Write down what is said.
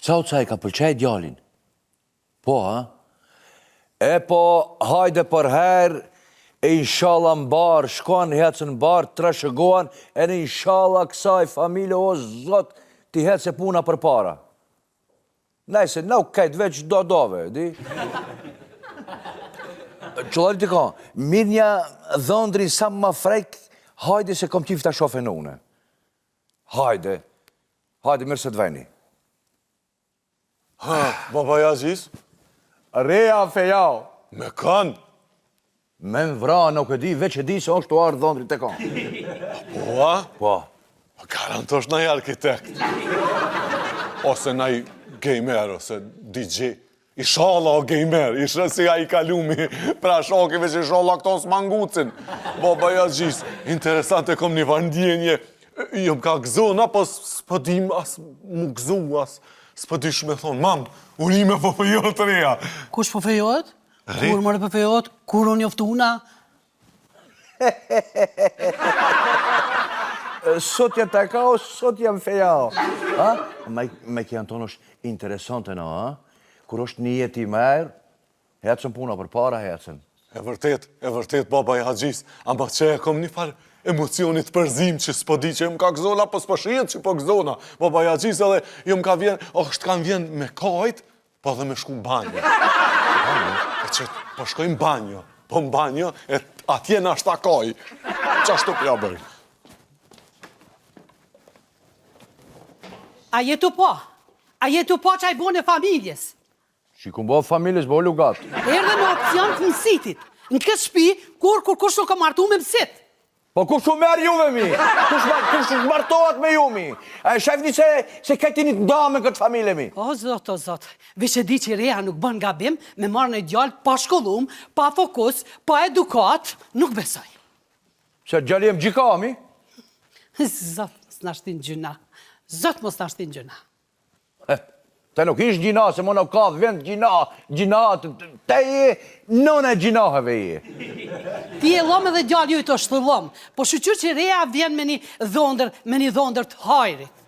Qau ca i ka pëlqej djalin? Po, ha? E po, hajde për herë, e inshallah në barë, shkoan, hecën në barë, tre shëgoan, e në inshallah kësaj familje, o zot, ti hecë e puna për para. Nejse, nuk kajtë veç do-dove, di? Qëllari të ka, mirë një dhëndri sa më frejk, hajde se kom qifta shofe në une. Hajde, mirë se të veni. Ha, baba Aziz? Reja fejau. Me kanë? Me më vra, nuk e di, veç e di se është të ardhë dhëndri të ka. Po, a? Po. Garantosh nëj arkitekt. Ose nëj gamer, ose DJ. Ishala o gamer, ishë si a i kalumi pra shokive që ishala këto s'mangucin. Baba Aziz, interesant e kom një vandjenje. Jëm ka gëzona, po s'pëdim as mu gëzu, as s'pëdish me thonë, mam, urime po fejot reja. Kush po fejot? Kur mërë po fejot? Kur unë joftuna? Sot jam të ka, o sot jam fejao. Me kjanë tonë është interesante në, ha? Kur është një jeti merë, hecën puna për para, hecën. E vërtet, baba Aziz, ama që e kom një farë emocionit përzim që s'po di që më ka gëzona, po s'po shijet që po gëzona. Baba Aziz edhe ju më ka vjen, është kanë vjen me kajt, po dhe me shku në banjo. E që po shkojmë banjo, po në banjo, e atje në ashta kaj. Qashtu pja bëjmë. A jetu po që a i bone familjes. Që ku bo familjes, bo lugat. Erdhe në opcion të mësitit. Në këtë shpi, kur kush nuk ka martu me mësit. Po kush u merë juve mi? Kush martohet me ju mi? A e shefni se këti një të ndame këtë familje mi? O zot, veç e di që reja nuk bën gabim me marrë në gjallë pa shkollum, pa fokus, pa edukat, nuk besoj. Se gjallë jem gjikami? Zot, mos në ashtin gjuna. Zot, mos në ashtin gjuna. Te nuk ish gjina, se më në ka vend gjina, te je nëne gjinaheve je. Ti e lom edhe gjallë ju i të shtë lom, po shqyqyr që reja vjen me një dhondër të hajrit.